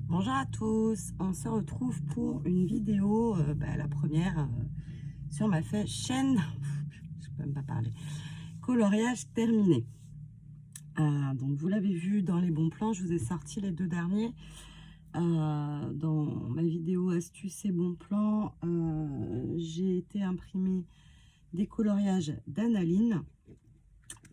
Bonjour à tous, on se retrouve pour une vidéo, la première sur ma chaîne, je peux même pas parler, coloriage terminé. Donc vous l'avez vu dans les bons plans, je vous ai sorti les deux derniers. Dans ma vidéo astuces et bons plans, j'ai été imprimer des coloriages d'Analine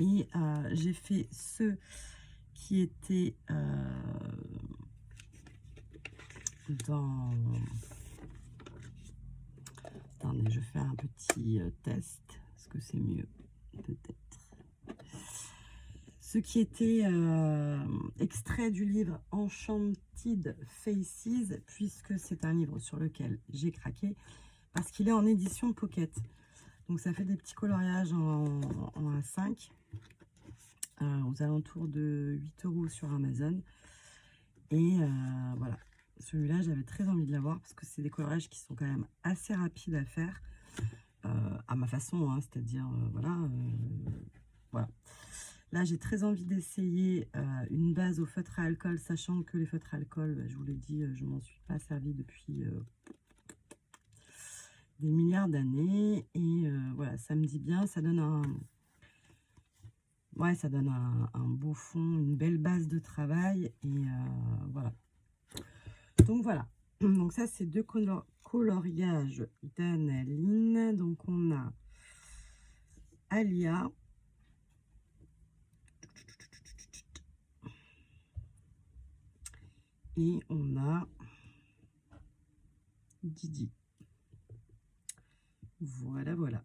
et j'ai fait ceux qui étaient dans... Attendez, je fais un petit test. Est-ce que c'est mieux? Peut-être. Ce qui était extrait du livre Enchanted Faces, puisque c'est un livre sur lequel j'ai craqué, parce qu'il est en édition pocket. Donc ça fait des petits coloriages en A5, aux alentours de 8 € sur Amazon. Et voilà, celui-là, j'avais très envie de l'avoir, parce que c'est des coloriages qui sont quand même assez rapides à faire. À ma façon, hein, c'est-à-dire, voilà. Là, j'ai très envie d'essayer une base au feutre à alcool, sachant que les feutres à alcool, je vous l'ai dit, je m'en suis pas servi depuis des milliards d'années. Et voilà, ça me dit bien, ça donne ça donne un beau fond, une belle base de travail. Et voilà. Donc voilà. Donc ça, c'est deux coloriages d'Analine. Donc on a Alia. Et on a Didi. Voilà, voilà.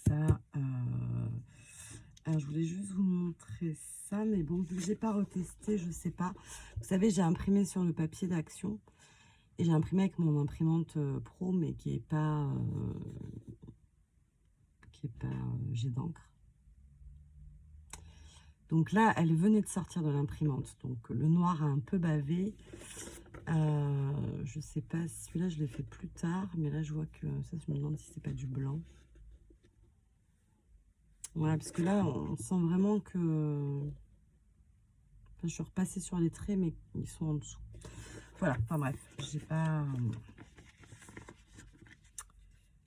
Ça, alors je voulais juste vous montrer ça, mais bon, vu que j'ai pas retesté, je sais pas. Vous savez, j'ai imprimé sur le papier d'action et j'ai imprimé avec mon imprimante pro, mais qui est pas jet d'encre. Donc là, elle venait de sortir de l'imprimante, donc le noir a un peu bavé. Je sais pas, celui-là je l'ai fait plus tard, mais là je vois que ça, je me demande si c'est pas du blanc. Ouais, parce que là, on sent vraiment que... Enfin, je suis repassée sur les traits, mais ils sont en dessous. Voilà, enfin bref, j'ai pas...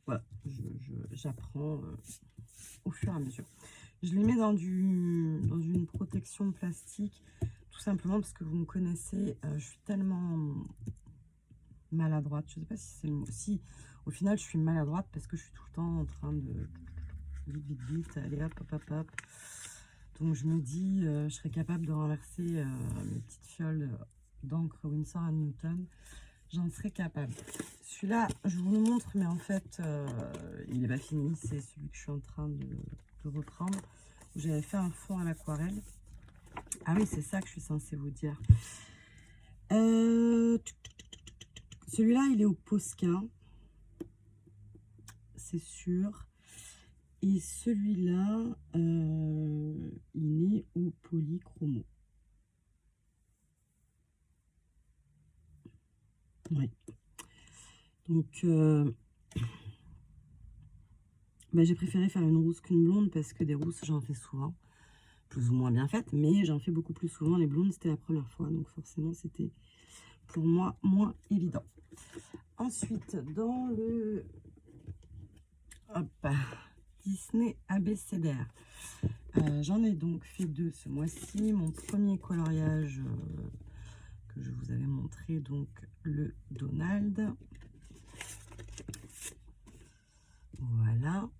Voilà, j'apprends au fur et à mesure. Je les mets dans une protection plastique, tout simplement parce que vous me connaissez, je suis tellement maladroite. Je sais pas si c'est le mot. Si, au final, je suis maladroite parce que je suis tout le temps en train de... Vite, allez hop, hop, hop, hop. Donc je me dis, je serais capable de renverser mes petites fioles d'encre Winsor & Newton. J'en serais capable. Celui-là, je vous le montre, mais en fait, il n'est pas fini. C'est celui que je suis en train de reprendre. J'avais fait un fond à l'aquarelle. Ah oui, c'est ça que je suis censée vous dire. Celui-là, il est au Posca. C'est sûr. Et celui-là, il est au Polychromo. Oui. Donc, j'ai préféré faire une rousse qu'une blonde parce que des rousses, j'en fais souvent. Plus ou moins bien faites, mais j'en fais beaucoup plus souvent. Les blondes, c'était la première fois. Donc, forcément, c'était pour moi moins évident. Ensuite, dans le Disney abécédaire, j'en ai donc fait deux ce mois-ci. Mon premier coloriage que je vous avais montré, donc le Donald. Voilà.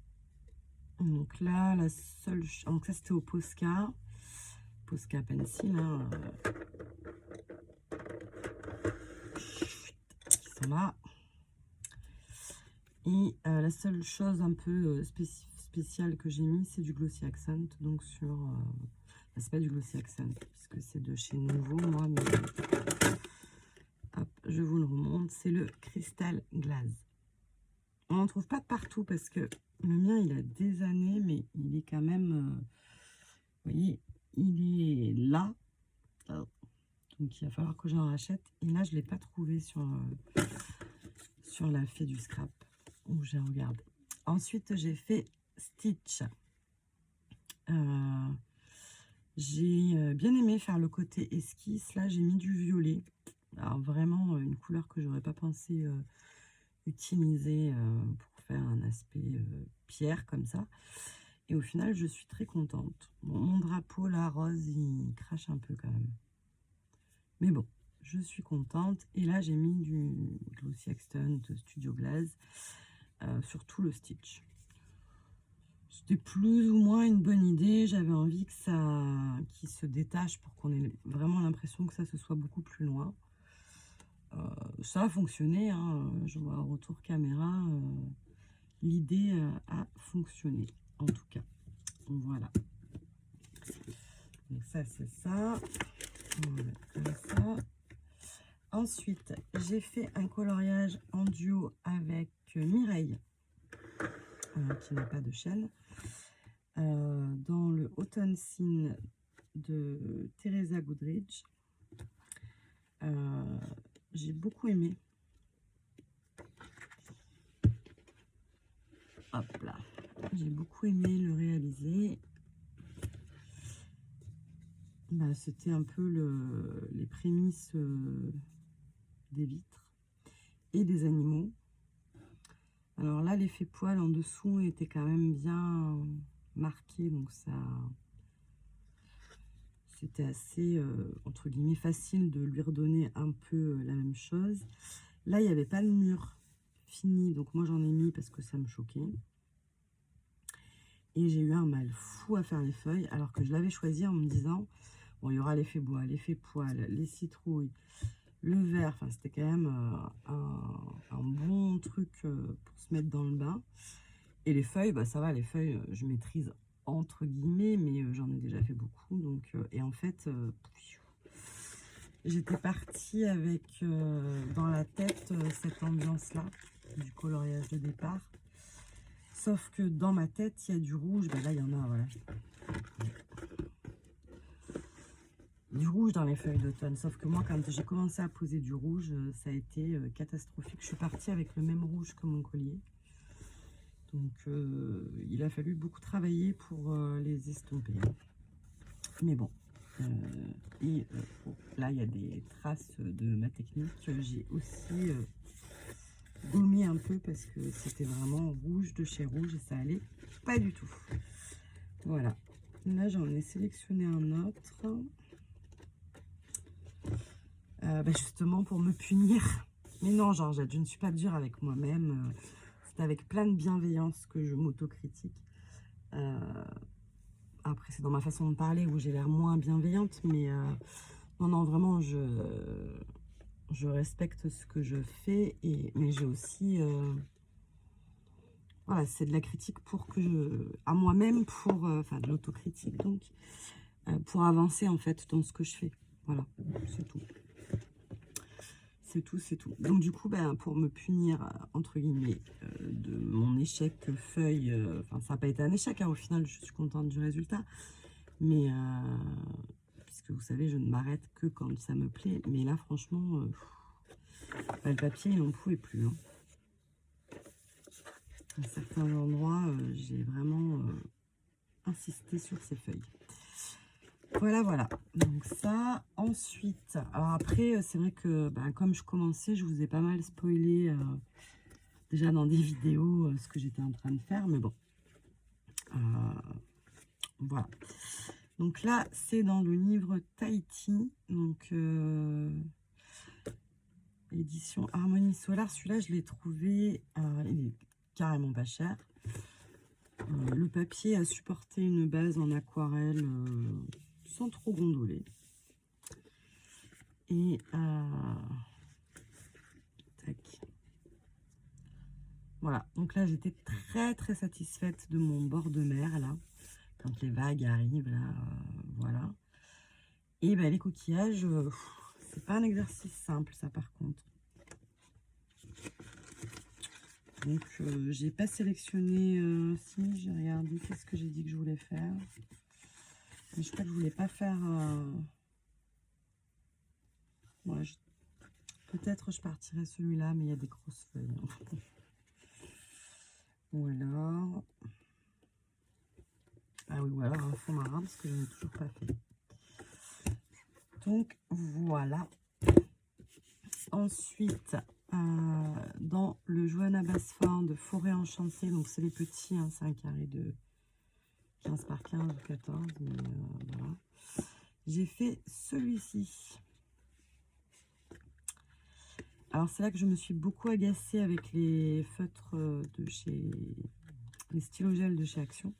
Donc là, la seule... Donc ça, c'était au Posca. Posca Pencil. Hein, qui sont là. Et la seule chose un peu spéciale que j'ai mis, c'est du Glossy Accent. Donc sur... c'est pas du Glossy Accent, puisque c'est de chez Nouveau, moi. Mais... Hop, je vous le remonte. C'est le Crystal Glaze. On n'en trouve pas de partout parce que le mien, il a des années, mais il est quand même... vous voyez, il est là. Donc, il va falloir que j'en rachète. Et là, je ne l'ai pas trouvé sur la fée du scrap où j'ai regardé. Ensuite, j'ai fait Stitch. J'ai bien aimé faire le côté esquisse. Là, j'ai mis du violet. Alors vraiment, une couleur que j'aurais pas pensé utiliser pour faire un aspect pierre comme ça. Et au final, je suis très contente. Bon, mon drapeau, là, rose, il crache un peu quand même. Mais bon, je suis contente. Et là, j'ai mis du Glossy Accent Studio Glaze sur tout le stitch. C'était plus ou moins une bonne idée. J'avais envie que ça qu'il se détache pour qu'on ait vraiment l'impression que ça se soit beaucoup plus loin. Ça a fonctionné, hein. Je vois au retour caméra. L'idée a fonctionné, en tout cas. Voilà. Donc ça, c'est ça. Voilà, comme ça. Ensuite, j'ai fait un coloriage en duo avec Mireille, qui n'a pas de chaîne, dans le Autumn Scene de Teresa Goodridge. J'ai beaucoup aimé. Hop là. J'ai beaucoup aimé le réaliser. Bah, c'était un peu les prémices des vitres et des animaux. Alors là, l'effet poil en dessous était quand même bien marqué, donc ça, c'était assez, entre guillemets, facile de lui redonner un peu la même chose. Là, il n'y avait pas le mur fini, donc moi j'en ai mis parce que ça me choquait. Et j'ai eu un mal fou à faire les feuilles, alors que je l'avais choisi en me disant, bon, il y aura l'effet bois, l'effet poil, les citrouilles, le vert, enfin c'était quand même un bon truc pour se mettre dans le bain. Et les feuilles, bah ça va, les feuilles, je maîtrise entre guillemets, mais j'en ai déjà fait beaucoup. Donc, et en fait, j'étais partie avec dans la tête cette ambiance-là, du coloriage de départ. Sauf que dans ma tête, il y a du rouge. Ben là, il y en a, voilà. Du rouge dans les feuilles d'automne. Sauf que moi, quand j'ai commencé à poser du rouge, ça a été catastrophique. Je suis partie avec le même rouge que mon collier. Donc, il a fallu beaucoup travailler pour les estomper. Mais bon. Bon, là, il y a des traces de ma technique. J'ai aussi gommé un peu parce que c'était vraiment rouge de chez rouge et ça allait pas du tout. Voilà. Là, j'en ai sélectionné un autre. Bah justement pour me punir. Mais non, Georgette, je ne suis pas dure avec moi-même. C'est avec plein de bienveillance que je m'autocritique. Après, c'est dans ma façon de parler où j'ai l'air moins bienveillante, mais non, non, vraiment, je respecte ce que je fais, mais j'ai aussi, voilà, c'est de la critique pour que à moi-même, pour, enfin, de l'autocritique, donc, pour avancer, en fait, dans ce que je fais. Voilà, c'est tout. C'est tout, c'est tout. Donc du coup, ben, pour me punir, entre guillemets, de mon échec feuille, enfin ça n'a pas été un échec, hein, au final je suis contente du résultat, mais puisque vous savez, je ne m'arrête que quand ça me plaît, mais là franchement, ben, le papier il n'en pouvait plus. Hein. À certains endroits, j'ai vraiment insisté sur ces feuilles. Voilà, voilà. Donc ça, ensuite, alors après, c'est vrai que ben, comme je commençais, je vous ai pas mal spoilé déjà dans des vidéos ce que j'étais en train de faire, mais bon. Voilà. Donc là, c'est dans le livre Tahiti, donc édition Harmonie Solar. Celui-là, je l'ai trouvé, il est carrément pas cher. Le papier a supporté une base en aquarelle sans trop gondoler. Et tac. Voilà, donc là j'étais très très satisfaite de mon bord de mer là, quand les vagues arrivent là, voilà. Et ben les coquillages, c'est pas un exercice simple ça par contre. Donc j'ai pas sélectionné, si j'ai regardé, qu'est-ce que j'ai dit que je voulais faire. Mais je crois que je voulais pas faire, ouais, peut-être je partirai celui-là, mais il y a des grosses feuilles. Hein. Ou alors, ah oui, ou alors un fond marin parce que je n'ai toujours pas fait. Donc voilà. Ensuite, dans le Johanna Basford de Forêt Enchantée, donc c'est les petits, hein, c'est un carré de 15 par 15 ou 14, mais voilà. J'ai fait celui-ci. Alors c'est là que je me suis beaucoup agacée avec les feutres de chez... les stylogels de chez Action.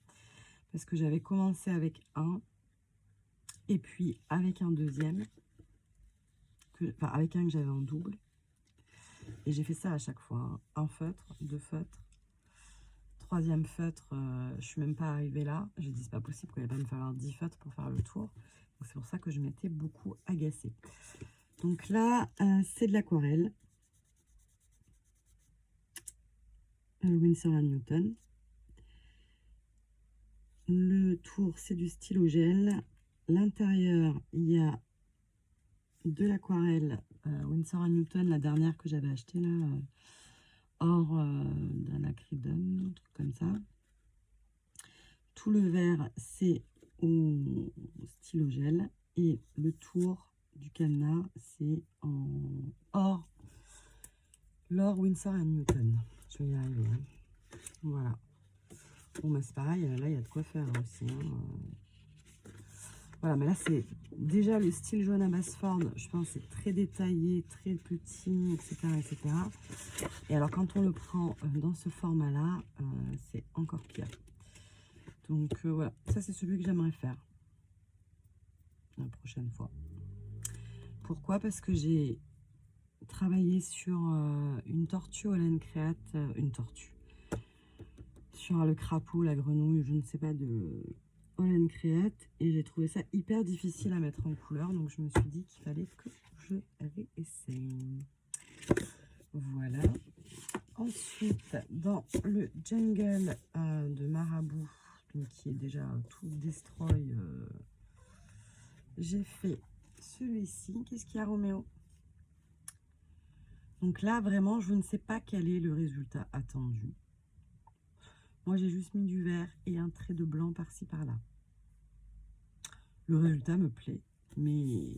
Parce que j'avais commencé avec un, et puis avec un deuxième, enfin avec un que j'avais en double. Et j'ai fait ça à chaque fois, hein. Un feutre, deux feutres. Troisième feutre, je suis même pas arrivée là. J'ai dit c'est pas possible qu'il va me falloir 10 feutres pour faire le tour. C'est pour ça que je m'étais beaucoup agacée. Donc là, c'est de l'aquarelle. Winsor & Newton. Le tour, c'est du stylo-gel. L'intérieur, il y a de l'aquarelle Winsor & Newton, la dernière que j'avais achetée là, or d'un acrydone, un truc comme ça. Tout le vert, c'est au stylo-gel. Et le tour du cadenas, c'est en or, l'or Winsor & Newton. Je vais y arriver. Hein. Voilà. Bon, bah, c'est pareil, là, il y a de quoi faire aussi. Hein. Voilà, mais là, c'est déjà le style Johanna Basford. Je pense c'est très détaillé, très petit, etc., etc. Et alors, quand on le prend dans ce format-là, c'est encore pire. Donc, voilà. Ça, c'est celui que j'aimerais faire la prochaine fois. Pourquoi? Parce que j'ai travaillé sur une tortue Holland Create, une tortue. Sur le crapaud, la grenouille, je ne sais pas, de Holland Create, et j'ai trouvé ça hyper difficile à mettre en couleur, donc je me suis dit qu'il fallait que je réessaye. Voilà. Ensuite, dans le jungle de Marabout, donc qui est déjà tout destroy, j'ai fait celui-ci. Qu'est-ce qu'il y a, Roméo? Donc là, vraiment, je ne sais pas quel est le résultat attendu. Moi, j'ai juste mis du vert et un trait de blanc par-ci, par-là. Le résultat me plaît, mais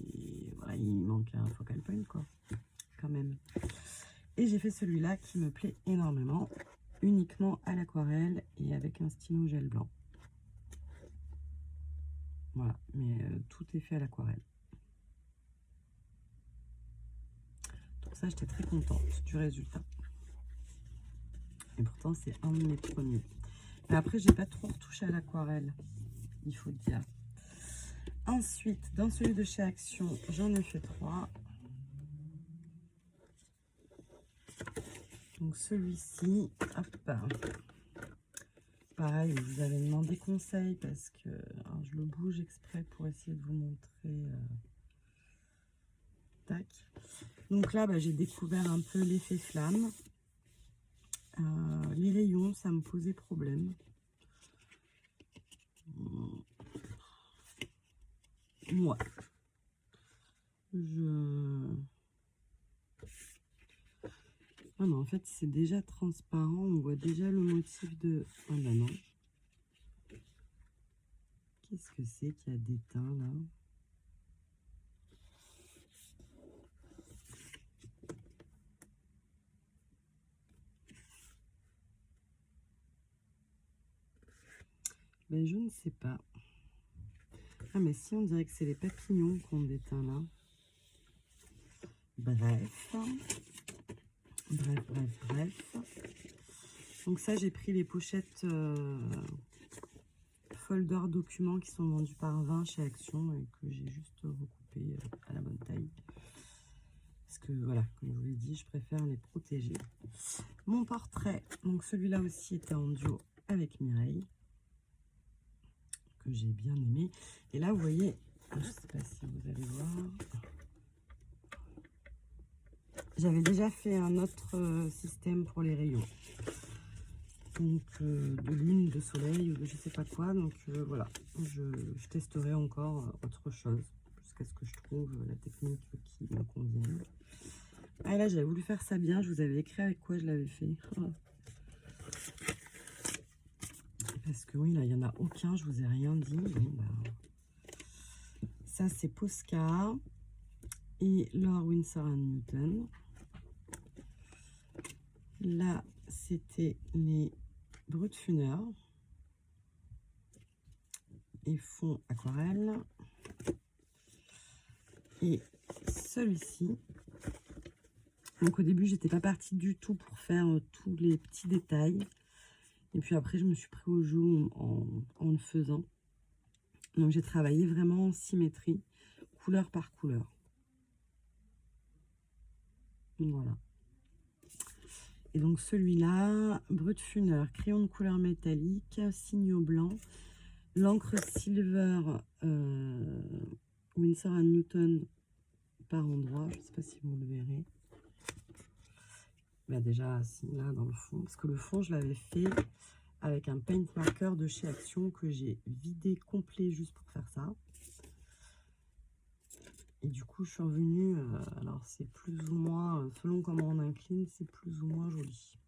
voilà, il manque un focal point, quoi, quand même. Et j'ai fait celui-là qui me plaît énormément, uniquement à l'aquarelle et avec un stylo gel blanc. Voilà, mais tout est fait à l'aquarelle. Donc ça, j'étais très contente du résultat. Et pourtant, c'est un de mes premiers. Mais après, j'ai pas trop retouché à l'aquarelle, il faut dire. Ensuite, dans celui de chez Action, j'en ai fait 3. Donc celui-ci, hop. Pareil, vous avez demandé conseil parce que alors, je le bouge exprès pour essayer de vous montrer. Tac. Donc là, bah, j'ai découvert un peu l'effet flamme. Les rayons, ça me posait problème. Moi, ah non, en fait, c'est déjà transparent. On voit déjà le motif de... Ah bah non. Qu'est-ce que c'est qu'il y a d'éteint là? Ben, je ne sais pas. Ah, mais si, on dirait que c'est les papillons qu'on déteint là. Bref. Bref. Donc ça, j'ai pris les pochettes folder documents qui sont vendus par 20 chez Action et que j'ai juste recoupé à la bonne taille. Parce que voilà, comme je vous l'ai dit, je préfère les protéger. Mon portrait, donc celui-là aussi était en duo avec Mireille, que j'ai bien aimé. Et là, vous voyez, je ne sais pas si vous allez voir, j'avais déjà fait un autre système pour les rayons. Donc de lune, de soleil ou de je sais pas quoi. Donc voilà, je testerai encore autre chose jusqu'à ce que je trouve la technique qui me convienne. Ah là, j'avais voulu faire ça bien. Je vous avais écrit avec quoi je l'avais fait. Oh. Parce que oui, là, il n'y en a aucun. Je vous ai rien dit. Bon, bah, ça, c'est Posca. et Lord Winsor & Newton. Là, c'était les Brutfunner et fond aquarelle. Et celui-ci, donc au début, j'étais pas partie du tout pour faire tous les petits détails. Et puis après, je me suis pris au jeu en le faisant. Donc j'ai travaillé vraiment en symétrie, couleur par couleur. Voilà. Et donc celui-là, Brutfunner, crayon de couleur métallique, signaux blanc, l'encre silver Winsor & Newton par endroit. Je ne sais pas si vous le verrez. Bah déjà, si, là dans le fond, parce que le fond, je l'avais fait avec un paint marker de chez Action que j'ai vidé complet juste pour faire ça. Et du coup, je suis revenue, alors c'est plus ou moins, selon comment on incline, c'est plus ou moins joli.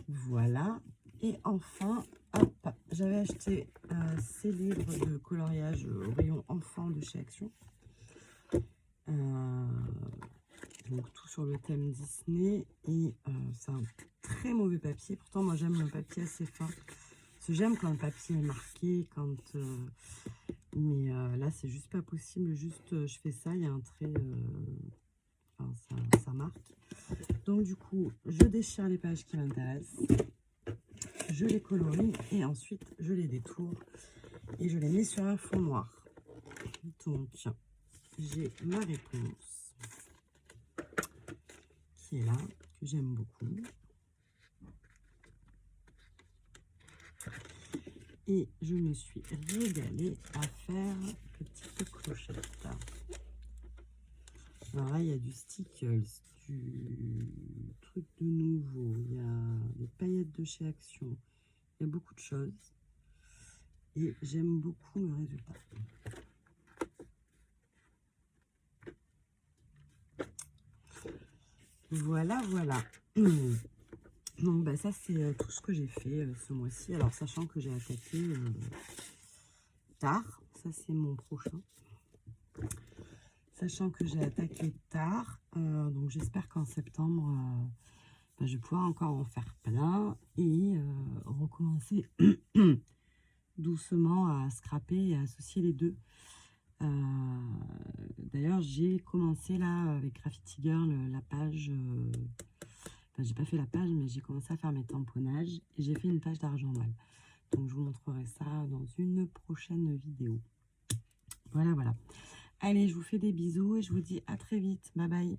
Voilà. Et enfin, hop, j'avais acheté ces livres de coloriage au rayon enfant de chez Action. Donc tout sur le thème Disney. Et c'est un très mauvais papier. Pourtant, moi j'aime le papier assez fin. Parce que j'aime quand le papier est marqué, quand... mais là, c'est juste pas possible. Juste, je fais ça, il y a un trait... enfin, ça marque. Donc, du coup, je déchire les pages qui m'intéressent. Je les colorie et ensuite, je les détourne. Et je les mets sur un fond noir. Donc, j'ai ma réponse qui est là, que j'aime beaucoup. Et je me suis régalée à faire petite clochette. Alors là, il y a du stickles, du truc de nouveau, il y a des paillettes de chez Action, il y a beaucoup de choses. Et j'aime beaucoup le résultat. Voilà, voilà. Donc, bah, ça, c'est tout ce que j'ai fait ce mois-ci. Alors, sachant que j'ai attaqué tard, ça, c'est mon prochain. Sachant que j'ai attaqué tard, donc j'espère qu'en septembre, bah, je vais pouvoir encore en faire plein et recommencer doucement à scraper et à associer les deux. D'ailleurs, j'ai commencé là avec Graffiti Girl la page. Enfin, j'ai pas fait la page, mais j'ai commencé à faire mes tamponnages et j'ai fait une page d'argent mal. Donc, je vous montrerai ça dans une prochaine vidéo. Voilà, voilà. Allez, je vous fais des bisous et je vous dis à très vite. Bye bye.